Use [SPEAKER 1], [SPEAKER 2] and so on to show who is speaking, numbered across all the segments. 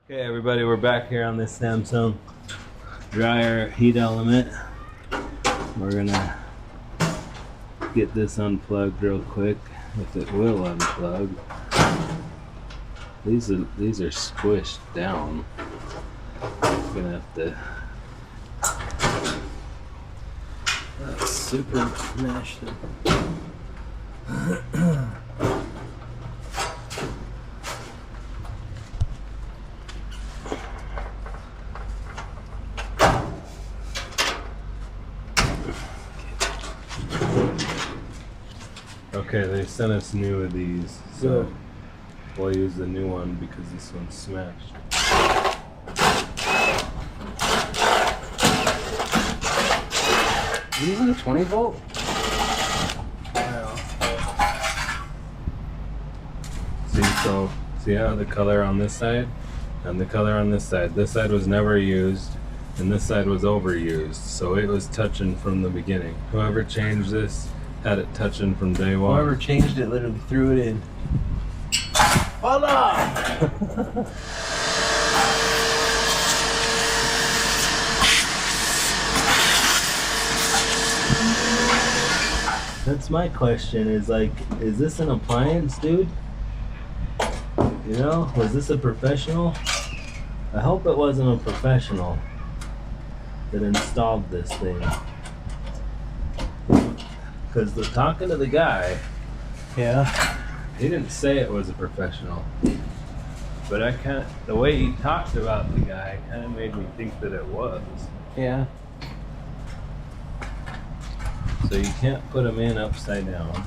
[SPEAKER 1] Okay, everybody, we're back here on this Samsung dryer heat element. We're gonna get this unplugged real quick, if it will unplug. These are squished down. I'm gonna have to. That's super mashed up. Okay, they sent us new of these, so we'll use the new one because this one's smashed.
[SPEAKER 2] You're using a 20 volt?
[SPEAKER 1] See how the color on this side and the color on this side? This side was never used and this side was overused, so it was touching from the beginning. Whoever changed this had it touching from day one.
[SPEAKER 2] Whoever changed it literally threw it in. Hold on!
[SPEAKER 1] That's my question, is like, is this an appliance, dude? You know, was this a professional? I hope it wasn't a professional that installed this thing. Because talking to the guy,
[SPEAKER 2] Yeah.
[SPEAKER 1] he didn't say it was a professional. But the way he talked about the guy kind of made me think that it was.
[SPEAKER 2] Yeah.
[SPEAKER 1] So you can't put them in upside down.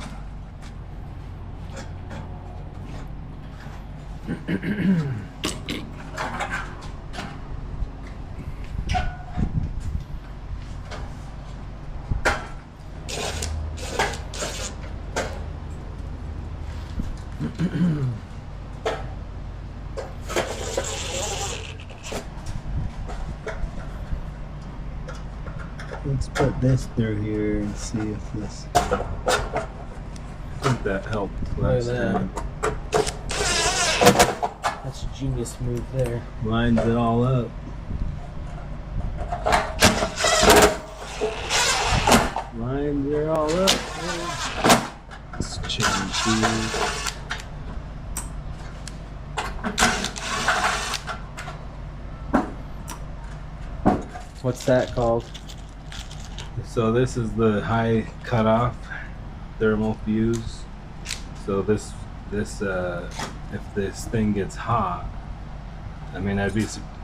[SPEAKER 1] Let's put this through here and see if this. I think that helped last time.
[SPEAKER 2] That's a genius move there.
[SPEAKER 1] Lines it all up. Lines are all up. Let's change these.
[SPEAKER 2] What's that called?
[SPEAKER 1] So this is the high cutoff thermal fuse. So if this thing gets hot, I mean,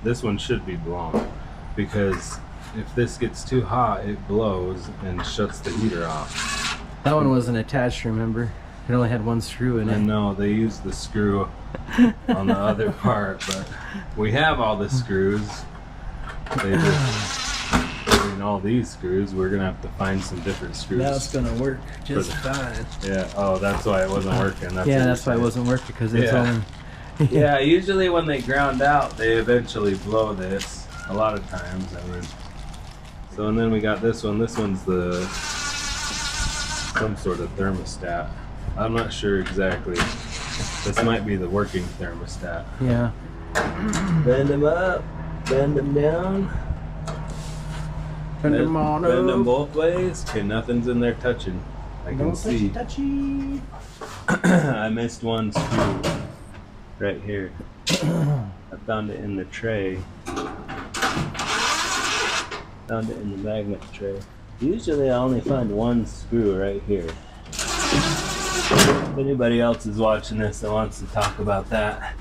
[SPEAKER 1] this one should be blown, because if this gets too hot, it blows and shuts the heater off.
[SPEAKER 2] That one wasn't attached, remember? It only had one screw in it.
[SPEAKER 1] And no, they used the screw on the other part, but we have all the screws. They just, all these screws, we're gonna have to find some different screws.
[SPEAKER 2] Now it's gonna work just fine.
[SPEAKER 1] Yeah. Oh, that's why it wasn't working.
[SPEAKER 2] That's why it wasn't working, because it's only.
[SPEAKER 1] Yeah. Usually when they ground out, they eventually blow this. A lot of times, I mean. So and then we got this one. This one's some sort of thermostat. I'm not sure exactly. This might be the working thermostat.
[SPEAKER 2] Yeah.
[SPEAKER 1] Bend them up. Bend them down.
[SPEAKER 2] Bend them on up.
[SPEAKER 1] Bend them both ways. Okay, nothing's in there touching. I can see.
[SPEAKER 2] Touchy.
[SPEAKER 1] I missed one screw right here. I found it in the tray. Found it in the magnet tray. Usually I only find one screw right here. If anybody else is watching this that wants to talk about that,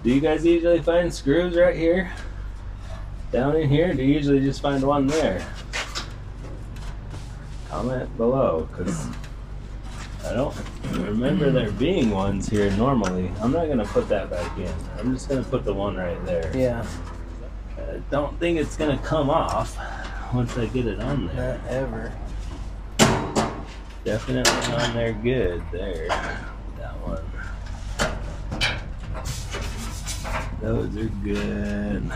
[SPEAKER 1] do you guys usually find screws right here? Down in here? Do you usually just find one there? Comment below, because I don't remember there being ones here normally. I'm not going to put that back in. I'm just going to put the one right there.
[SPEAKER 2] Yeah.
[SPEAKER 1] I don't think it's going to come off once I get it on there.
[SPEAKER 2] Not ever.
[SPEAKER 1] Definitely on there good. There. That one. Those are good.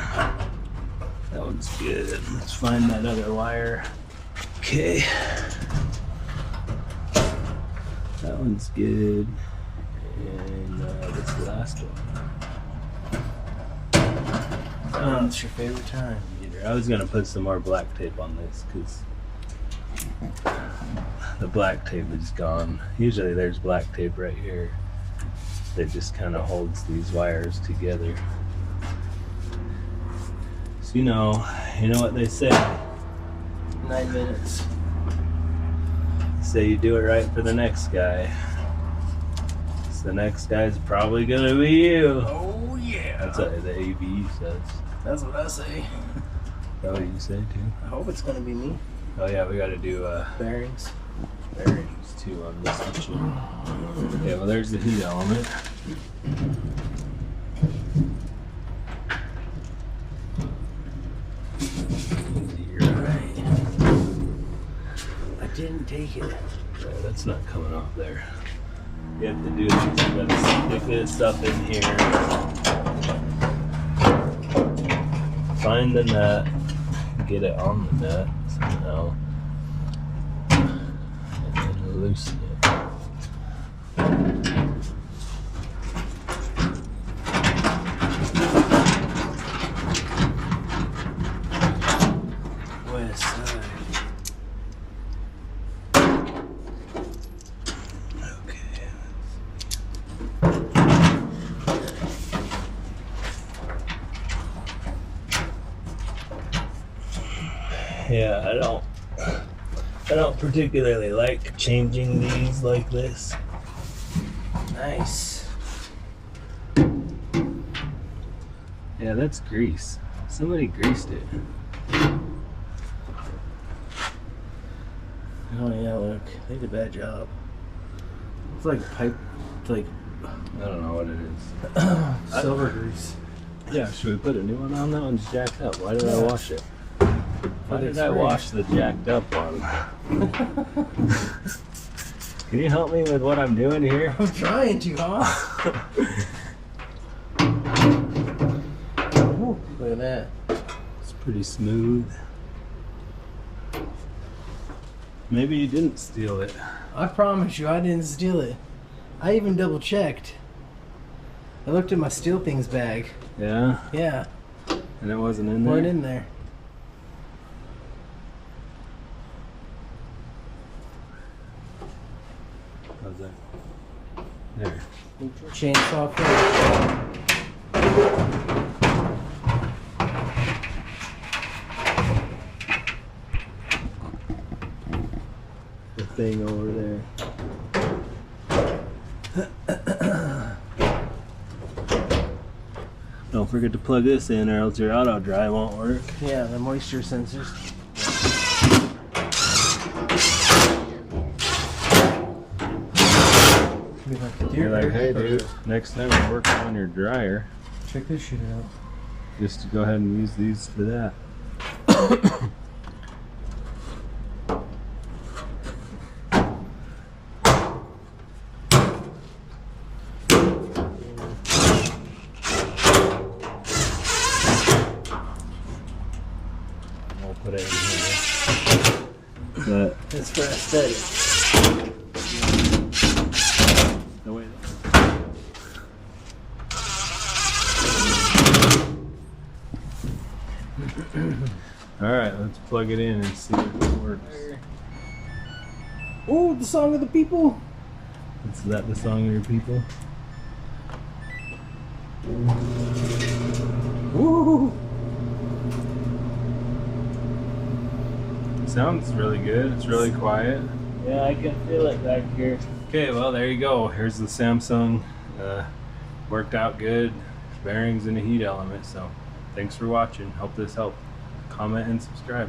[SPEAKER 1] That one's good. Let's find that other wire. Okay. That one's good. And this last one.
[SPEAKER 2] Oh, it's your favorite time.
[SPEAKER 1] I was gonna put some more black tape on this because the black tape is gone. Usually there's black tape right here that just kind of holds these wires together. So you know what they say.
[SPEAKER 2] 9 minutes.
[SPEAKER 1] Say you do it right for the next guy. So the next guy's probably gonna be you.
[SPEAKER 2] Oh yeah.
[SPEAKER 1] That's what the AV says.
[SPEAKER 2] That's what I say.
[SPEAKER 1] Is that what you say too?
[SPEAKER 2] I hope it's gonna be me.
[SPEAKER 1] Oh yeah, we gotta do
[SPEAKER 2] Bearings.
[SPEAKER 1] bearings too on this machine. Yeah, well there's the heat element.
[SPEAKER 2] You're right. I didn't take it.
[SPEAKER 1] Yeah, that's not coming off there. You have to do this. You gotta stick this up in here. Find the nut. Get it on the nut somehow. And then loosen it.
[SPEAKER 2] West side.
[SPEAKER 1] Okay. Yeah, I don't particularly like changing these like this.
[SPEAKER 2] Nice.
[SPEAKER 1] Yeah, that's grease. Somebody greased it.
[SPEAKER 2] Oh yeah, look. They did a bad job. It's like pipe, it's like
[SPEAKER 1] I don't know what it is.
[SPEAKER 2] silver grease.
[SPEAKER 1] Yeah, should we put a new one on? That one's jacked up. Why did I
[SPEAKER 2] Yeah.
[SPEAKER 1] wash it? Why did I
[SPEAKER 2] Spray.
[SPEAKER 1] wash the jacked up one? Can you help me with what I'm doing here?
[SPEAKER 2] I'm trying to, huh? Ooh, look at that.
[SPEAKER 1] It's pretty smooth. Maybe you didn't steal it.
[SPEAKER 2] I promise you, I didn't steal it. I even double checked. I looked at my steal things bag.
[SPEAKER 1] Yeah?
[SPEAKER 2] Yeah,
[SPEAKER 1] And it wasn't in there?
[SPEAKER 2] weren't in there.
[SPEAKER 1] How's that? There.
[SPEAKER 2] Chainsaw finish.
[SPEAKER 1] The thing over there. Don't forget to plug this in or else your auto dry won't work.
[SPEAKER 2] Yeah, the moisture sensors. Be like a
[SPEAKER 1] You're like,
[SPEAKER 2] deer.
[SPEAKER 1] hey dude, next time you're working on your dryer,
[SPEAKER 2] Check this shit out.
[SPEAKER 1] just go ahead and use these for that. We'll put it in here. But
[SPEAKER 2] It's for aesthetics.
[SPEAKER 1] no way. Alright, let's plug it in and see if it works.
[SPEAKER 2] Oh, the song of the people.
[SPEAKER 1] Is that the song of your people?
[SPEAKER 2] Woo!
[SPEAKER 1] Sounds really good. It's really quiet.
[SPEAKER 2] Yeah, I can feel it back here.
[SPEAKER 1] Okay, well there you go. Here's the Samsung. Worked out good. Bearings and a heat element. So thanks for watching. Hope this helped. Comment and subscribe.